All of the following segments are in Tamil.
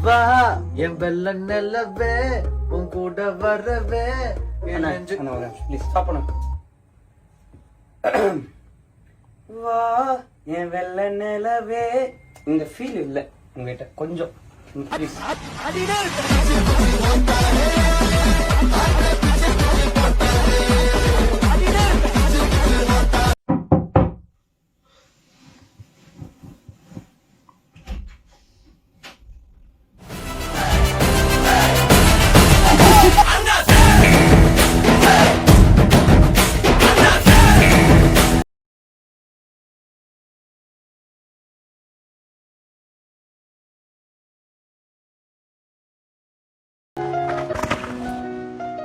வா என் வெள்ள நிலவே உன் கூட வரவே வா என் வெள்ள நிலவே. இந்த ஃபீல் இல்ல உங்ககிட்ட கொஞ்சம் ப்ளீஸ்.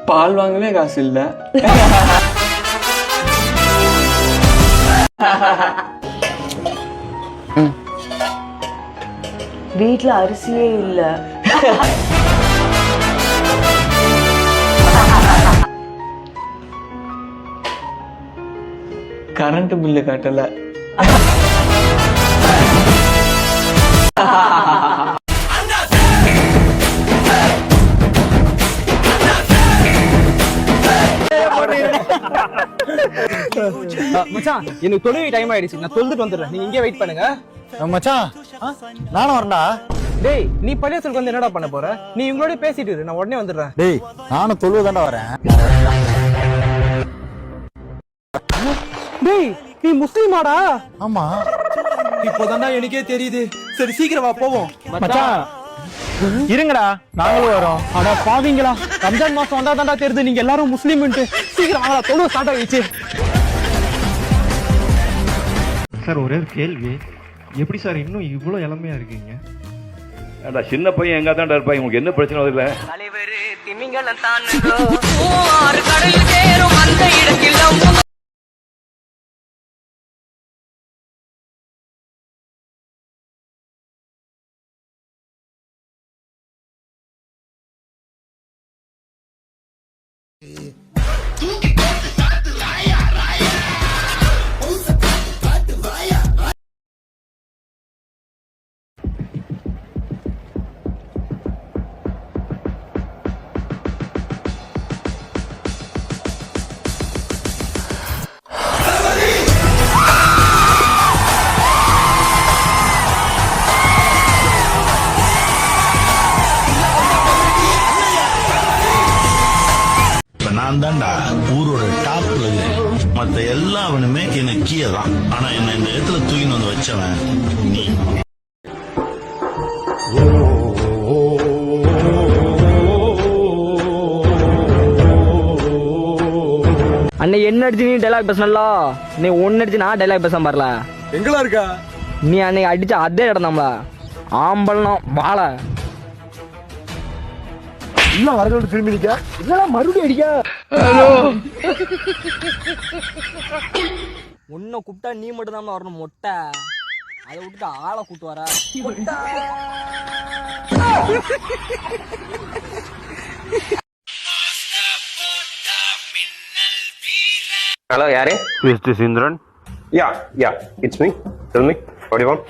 பால் வாங்கவே காசு இல்ல. வீட்ல அரிசியே இல்ல. கரண்ட் பில்லு கட்டல. மச்சான் எனக்கு தொழுகை டைம் ஆயிடுச்சு, நான் தொழுதுட்டு வந்துடுறேன், நீங்க இங்கே வெயிட் பண்ணுங்க. மச்சான் நானும் வரண்டா. டேய் நீ பள்ளியாசலுக்கு வந்து என்னடா பண்ண போற? நீ இவங்களோட பேசிட்டு இரு, நான் உடனே வந்துடுறேன். டேய் நானும் தொழுவதாண்டா வரேன். டேய் நீ முஸ்லிமாடா? ஆமா இப்போதான்டா எனக்கே தெரியுது. சரி சீக்கிரம் வா போவோம். மச்சான் இருங்கடா நாங்களும் வரோம். அட பாவீங்களா, ரம்ஜான் மாசம் வந்தா தான்டா தெரியுது நீங்க எல்லாரும் முஸ்லீம்ன்ட்டு. சீக்கிரம் வாங்கடா, தொழுவ ஸ்டார்ட் ஆயிடுச்சு. சார் ஒரே ஒரு கேள்வி, எப்படி சார் இன்னும் இவ்வளோ இளமையா இருக்கீங்க? அடா சின்ன பையன் எங்க தான்டா இருப்பா, உங்களுக்கு என்ன பிரச்சனை வருதுல? தலைவர் திமிங்கலம் தானுங்கோ ஆறு கடல் சேரும் அந்த இடத்தில் நான் தான்டா ஊரோட டாப்ல மத்த எல்லாவனுமே எனக்கு கீழே தான். ஆனா என்ன இந்த இடத்துல தூக்கின்னு வந்து வச்சவன் நீ. அன்னைக்கு என்ன அடிச்சு நீ டைலாக் பேசணும்ல, நீ ஒன்னு அடிச்சு நான் டைலாக் பேசாம பாரல. எங்களா இருக்கா நீ அன்னைக்கு அடிச்ச அதே இடம் தான்ல, ஆம்பளம் வாழ இன்னும் வரதோடு திரும்பி நிக்க. இதெல்லாம் மறுபடியும் அடிக்க. உன்னை கூப்பிட்டா நீ மட்டும் தான் வரணும் மொட்டை, அதை விட்டுட்டு ஆளை கூட்டு வர. Hello, யாரு? Is this Indran? Yeah, it's me. Tell me, what do you want?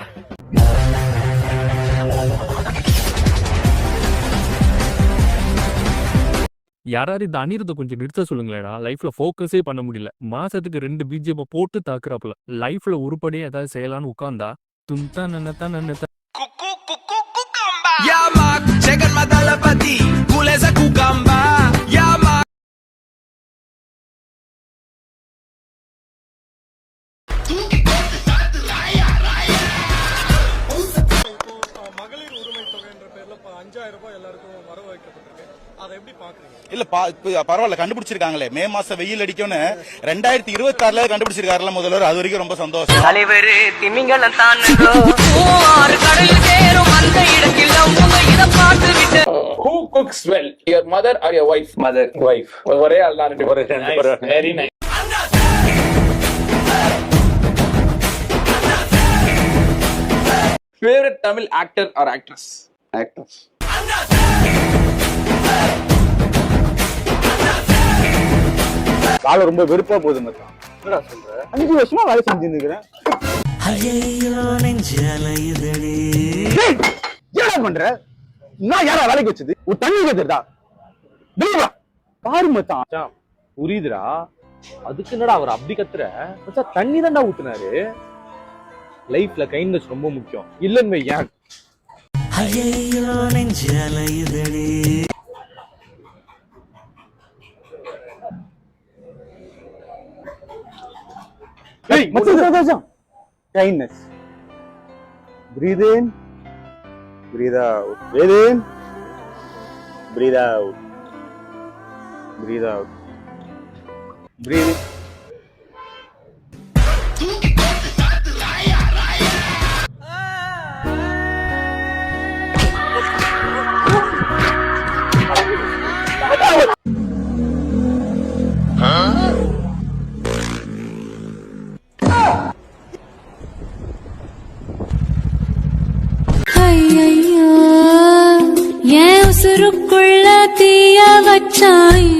யாராவது இந்த அனிருத்தை கொஞ்சம் நிறுத்த சொல்லுங்களேடா. லைஃப்ல ஃபோக்கஸே பண்ண முடியல. மாசத்துக்கு 2 பிஜிஎம் போட்டு தாக்குறாப்புல. லைஃப்ல உருப்படியா ஏதாவது செய்யலான்னு உட்கார்ந்தா துன்தா நன்னதா நன்னதா மகளிர் உரிமை தொகை என்ற பேர்ல 5000 ரூபாய் எல்லாருக்கும் வரவு வைக்கப்பட்டிருக்கு. அதை எப்படி பாக்குறீங்க? இல்ல பரவாயில்ல, கண்டுபிடிச்சிருக்காங்களே. மே மாசம் வெயில் அடிக்கும்னு 2026 கண்டுபிடிச்சிருக்காருல முதல்வர், அது வரைக்கும் ரொம்ப சந்தோஷம். தலைவர் திமிங்கலம் தானுங்கோ ஆறு கடல் சேரும் அந்த இடத்தில் இதை பார்த்து விட்டு. Who cooks well, your mother or your wife? Mother. Wife. ஒரே ஆள் தான் ரெண்டு பேரும். Very nice. Favorite Tamil actor or actress? Actors. காலம் ரொம்ப வெறுப்பா போகுது மச்சான். என்னடா சொல்ற? 5 வருஷமா வேலை செஞ்சுன்னு இருக்கிறேன். ஐயோ நெஞ்சு அலையுதடி. என்னடா பண்ற? நான் யாரா வேலைக்கு வச்சது ஒரு தண்ணி கேட்டுடா பாரு மச்சான் புரியுதுடா. அதுக்கு என்னடா அவர் அப்படி கத்துற மச்சான்? தண்ணி தான்டா ஊத்துனாரு. லைஃப்ல கைண்ட்னஸ் ரொம்ப முக்கியம். இல்லன்னு ஏன் kindness. Breathe in, breathe out. Breathe in, breathe out. Breathe out. Breathe in. ஏன் உசுருக்குள்ள தீய வச்சாய்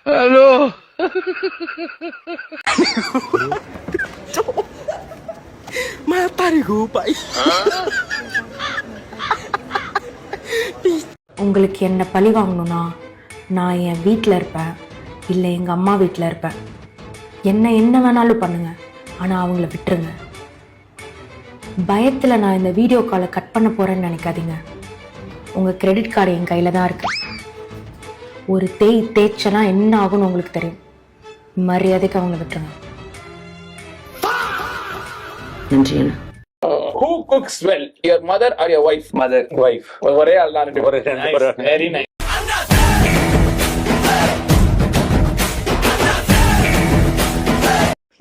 ஹலோ உங்களுக்கு என்ன பழி வாங்கணும்னா நான் என் வீட்டில் இருப்பேன், இல்லை எங்கள் அம்மா வீட்டில் இருப்பேன். என்ன வேணாலும் பண்ணுங்க, ஆனால் அவங்கள விட்டுருங்க. பயத்தில் நான் இந்த வீடியோ காலை கட் பண்ண போகிறேன்னு நினைக்காதீங்க. உங்கள் கிரெடிட் கார்டு என் கையில் தான் இருக்கு. ஒரு தேய்ச்சனா என்ன ஆகும்னு உங்களுக்கு தெரியும். மரியாதைக்கு அவங்கள விட்டுருங்க. நன்றி. Who cooks well, your mother or your wife? Mother. Wife. ஒரே ஆள் தான் ரெண்டு பேரும். Very nice.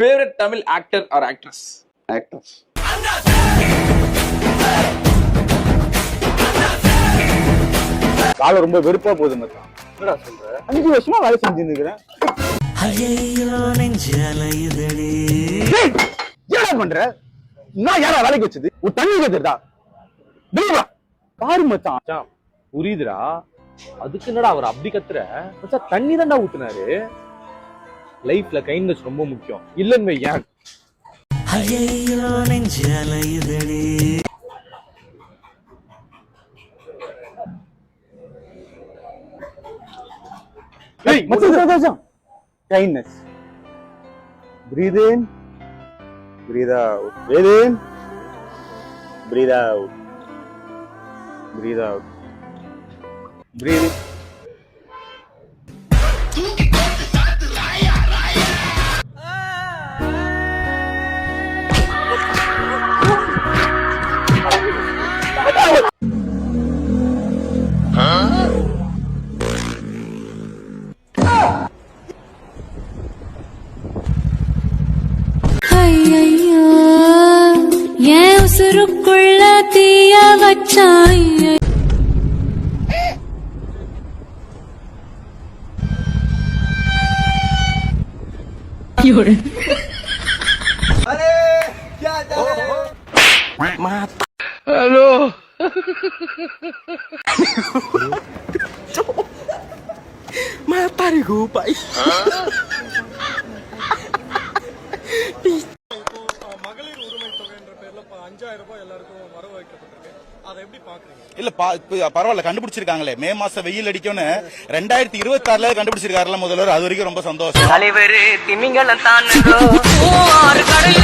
Favorite Tamil actor or actress? Actors. காலை ரொம்ப வெறுப்பா போகுது மச்சான். என்னடா சொல்ற? 5 வருஷமா வேலை செஞ்சுட்டு இருக்கிறேன். என்னடா பண்ற? நான் யாரா வேலைக்கு வச்சது ஒரு தண்ணி கேட்டுடா பாரு மச்சான். புரியுதுடா. அதுக்கு என்னடா அவர் அப்படி கத்துற மச்சான்? தண்ணி தான்டா ஊத்துனாரு. லைஃப்ல கைண்ட்னஸ் ரொம்ப முக்கியம். இல்லன்னு ஏன் kindness. Breathe in, breathe out. Breathe in, breathe out. Breathe out. Breathe in. ஏன் உசுருக்குள்ள தீய வச்சாய் ஹலோ மகளிர் உரிமை தொகை என்ற பேர்ல 5000 ரூபாய் எல்லாருக்கும் வரவு வைக்கப்பட்டிருக்கு. அதை எப்படி பாக்குறீங்க? இல்ல பரவாயில்ல, கண்டுபிடிச்சிருக்காங்களே. மே மாசம் வெயில் அடிக்கும்னு 2026 கண்டுபிடிச்சிருக்காருல முதல்வர். அது வரைக்கும் ரொம்ப சந்தோஷம். தலைவர் திமிங்கலம் தான் கடல்